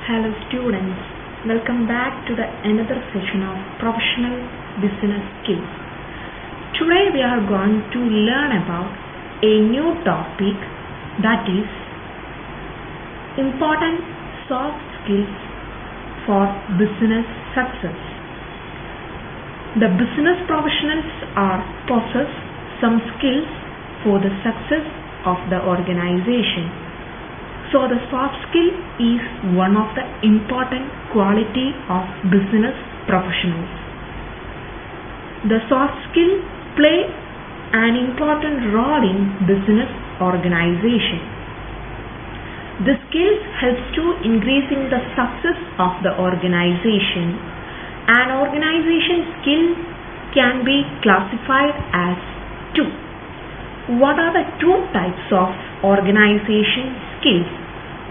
Hello students, welcome back to the another session of professional business skills. Today we are going to learn about a new topic, that is important soft skills for business success. The business professionals possess some skills for the success of the organization. So the soft skill is one of the important quality of business professionals. The soft skill play an important role in business organization. The skills helps to increasing the success of the organization. An organization skill can be classified as two. What are the two types of organization skills?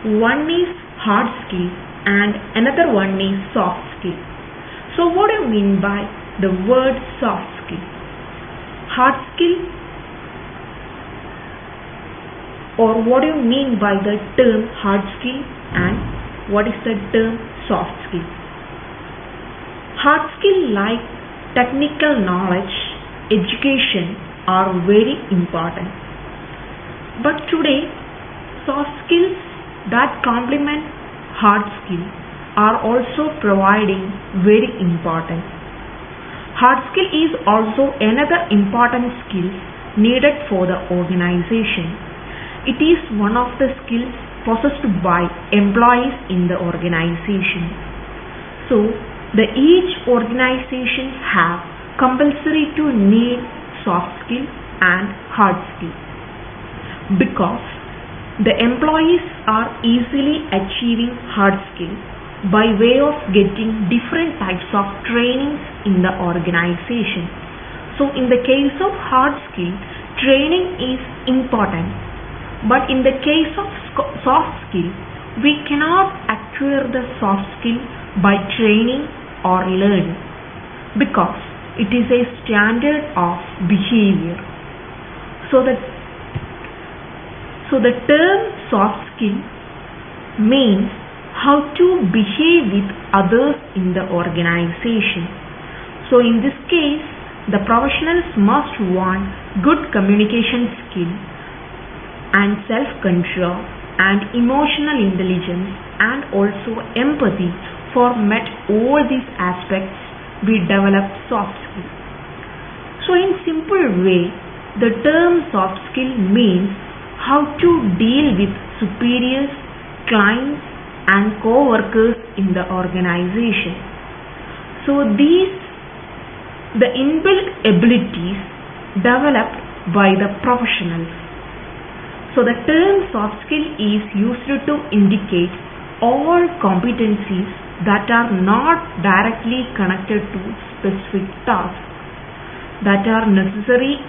One is hard skill and another one is soft skill. So what do you mean by the word soft skill? Hard skill, or what do you mean by the term hard skill and what is the term soft skill? Hard skill like technical knowledge, education are very important. But today, soft skills that complement hard skill are also providing very important. Hard skill is also another important skill needed for the organization. It is one of the skills possessed by employees in the organization. So, each organization have compulsory to need soft skill and hard skill, because the employees are easily achieving hard skill by way of getting different types of trainings in the organization. So in the case of hard skill, training is important, but in the case of soft skill, we cannot acquire the soft skill by training or learning, because it is a standard of behavior. So the term soft skill means how to behave with others in the organization. So in this case, the professionals must want good communication skill and self-control and emotional intelligence and also empathy. For met all these aspects, we develop soft skill. So in simple way, the term soft skill means how to deal with superiors, clients and co-workers in the organization. So the inbuilt abilities developed by the professionals. So the term soft skill is used to indicate all competencies that are not directly connected to specific tasks that are necessary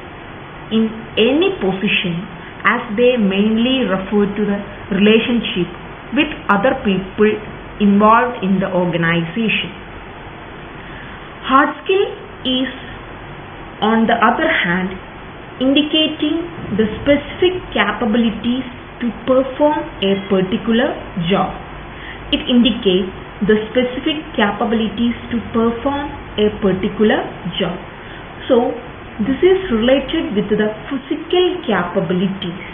in any position, as they mainly refer to the relationship with other people involved in the organization. Hard skill is, on the other hand, indicating the specific capabilities to perform a particular job. It indicates the specific capabilities to perform a particular job. So, this is related with the physical capabilities.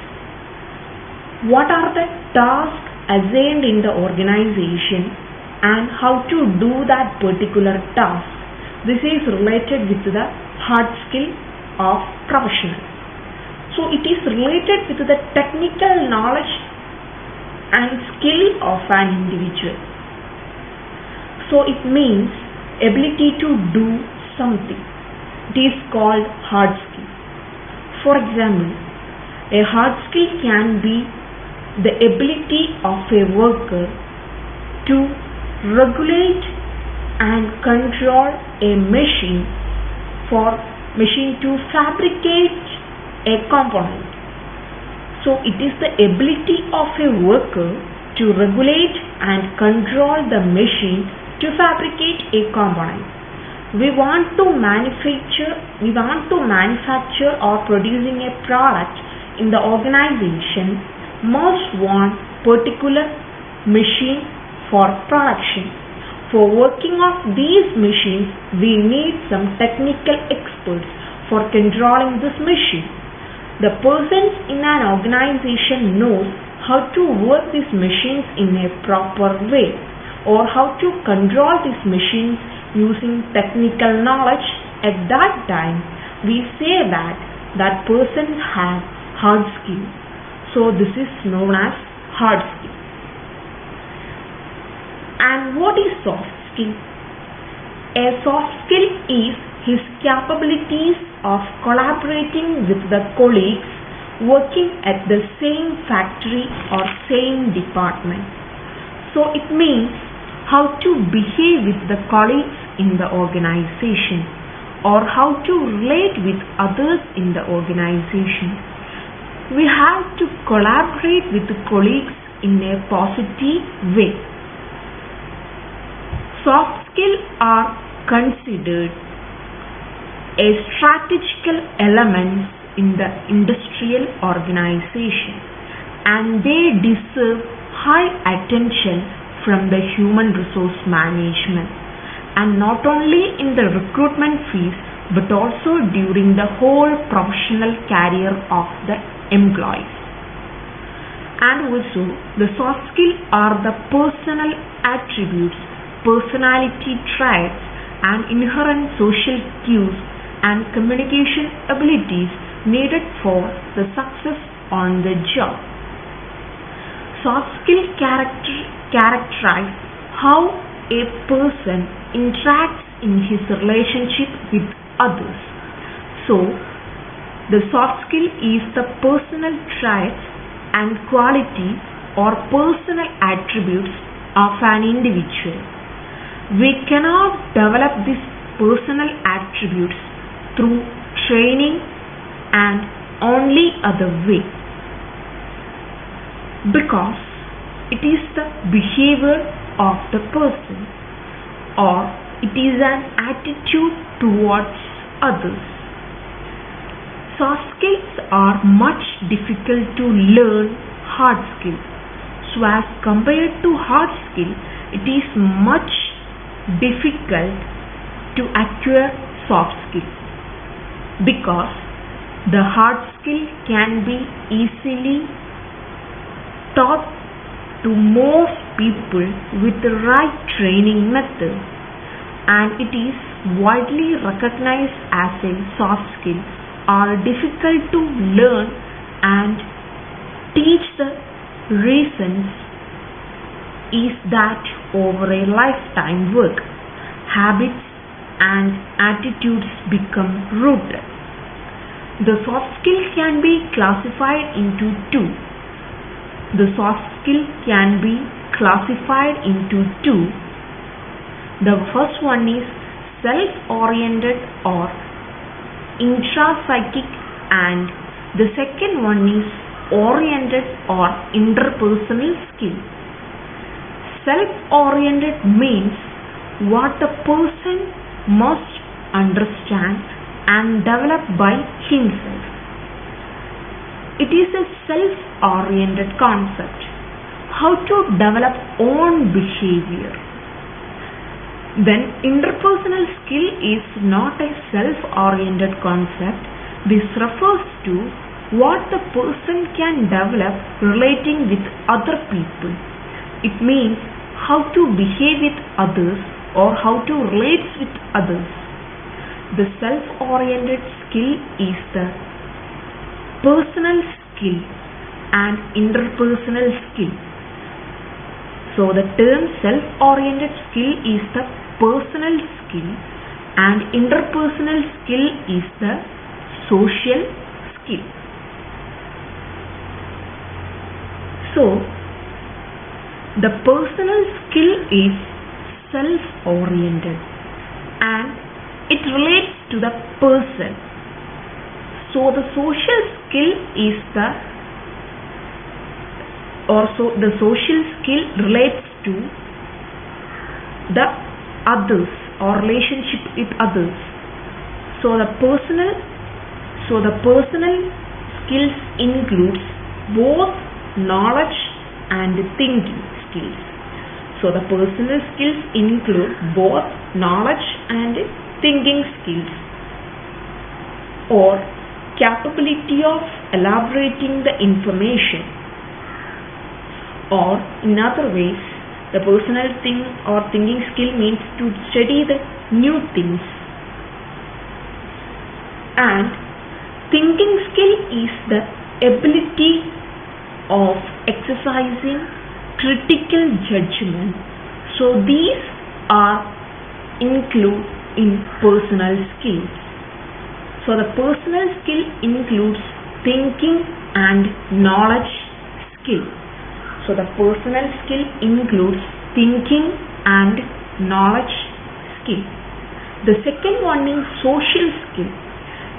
What are the tasks assigned in the organization and how to do that particular task? This is related with the hard skill of professionals. So, it is related with the technical knowledge and skill of an individual. So it means ability to do something. It is called hard skill. For example, a hard skill can be the ability of a worker to regulate and control a machine to fabricate a component. So it is the ability of a worker to regulate and control the machine to fabricate a component. We want to manufacture or producing a product in the organization, must want particular machine for production. For working of these machines, we need some technical experts for controlling this machine. The persons in an organization knows how to work these machines in a proper way, or how to control these machines using technical knowledge. At that time, we say that that person has hard skill. So this is known as hard skill. And what is soft skill? A soft skill is his capabilities of collaborating with the colleagues working at the same factory or same department. So it means how to behave with the colleagues in the organization, or how to relate with others in the organization. We have to collaborate with the colleagues in a positive way. Soft skills are considered a strategical element in the industrial organization, and they deserve high attention from the human resource management, and not only in the recruitment phase but also during the whole professional career of the employees. And also the soft skills are the personal attributes, personality traits and inherent social cues and communication abilities needed for the success on the job. Soft skills characterize how a person interacts in his relationship with others. So, the soft skill is the personal traits and qualities or personal attributes of an individual. We cannot develop these personal attributes through training and only other way, because it is the behavior of the person, or it is an attitude towards others. Soft skills are much difficult to learn hard skills. So as compared to hard skill, it is much difficult to acquire soft skills, because the hard skill can be easily taught to most people with the right training method, and it is widely recognized as a soft skill are difficult to learn and teach. The reasons is that over a lifetime work, habits and attitudes become rooted. The soft skill can be classified into two. The soft skill can be classified into two. The first one is self-oriented or intrapsychic, and the second one is oriented or interpersonal skill. Self-oriented means what the person must understand and develop by himself. It is a self-oriented concept. How to develop own behavior. Then interpersonal skill is not a self-oriented concept. This refers to what the person can develop relating with other people. It means how to behave with others or how to relate with others. The self-oriented skill is the personal skill and interpersonal skill. So the term self-oriented skill is the personal skill and interpersonal skill is the social skill. So the personal skill is self-oriented and it relates to the person. So the social skill is the social skill relates to the others or relationship with others. So the personal skills includes both knowledge and thinking skills. So the personal skills include both knowledge and thinking skills, or capability of elaborating the information, or in other ways, the personal thinking skill means to study the new things. And thinking skill is the ability of exercising critical judgment. So these are include in personal skills. So the personal skill includes thinking and knowledge skill. So the personal skill includes thinking and knowledge skill. The second one is social skill.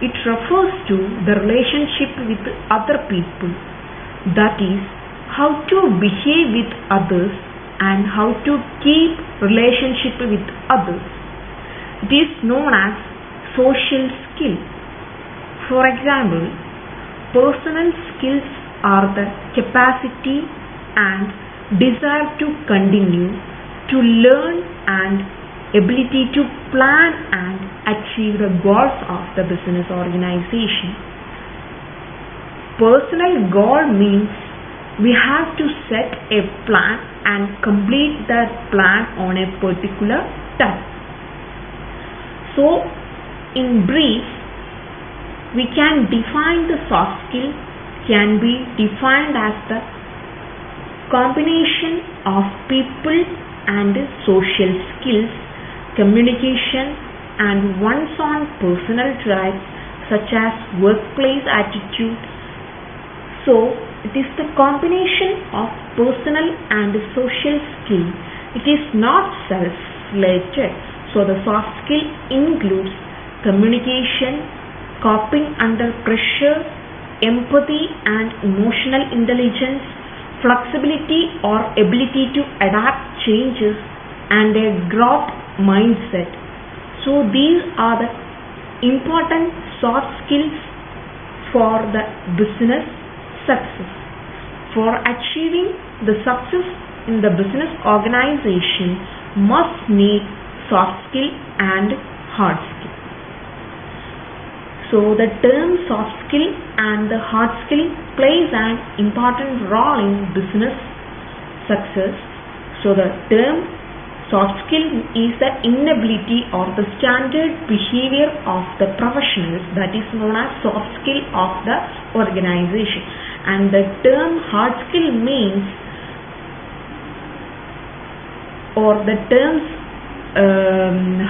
It refers to the relationship with other people. That is, how to behave with others and how to keep relationship with others. It is known as social skill. For example, personal skills are the capacity and desire to continue, to learn, and ability to plan and achieve the goals of the business organization. Personal goal means we have to set a plan and complete that plan on a particular time. So, in brief, we can define the soft skill can be defined as the combination of people and social skills, communication, and one's own personal traits such as workplace attitude. So, it is the combination of personal and social skill. It is not self-related. So, the soft skill includes communication, coping under pressure, empathy and emotional intelligence, flexibility or ability to adapt changes, and a growth mindset. So these are the important soft skills for the business success. For achieving the success in the business organization must need soft skill and hard skill. So the term soft skill and the hard skill plays an important role in business success. So the term soft skill is the inability or the standard behavior of the professionals, that is known as soft skill of the organization. And the term hard skill means, or the terms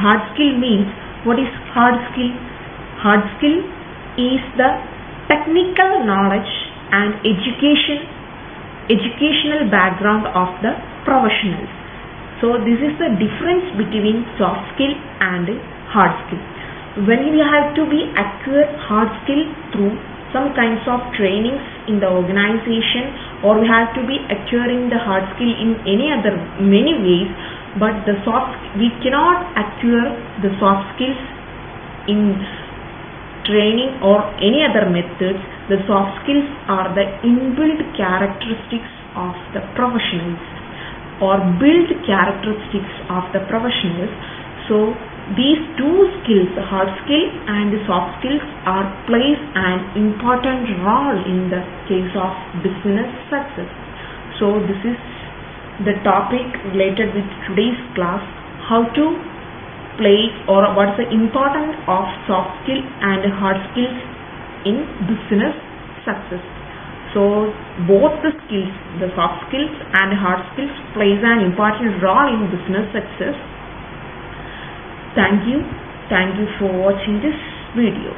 hard skill means, what is hard skill? Hard skill is the technical knowledge and educational background of the professionals. So this is the difference between soft skill and hard skill. When you have to be acquire hard skill through some kinds of trainings in the organization, or we have to be acquiring the hard skill in many ways, but we cannot acquire the soft skills in training or any other methods. The soft skills are the inbuilt characteristics of the professionals, or built characteristics of the professionals. So these two skills, the hard skill and the soft skills, plays an important role in the case of business success. So this is the topic related with today's class, how to play, or what's the importance of soft skill and hard skills in business success. So both the skills, the soft skills and hard skills, plays an important role in business success. Thank you for watching this video.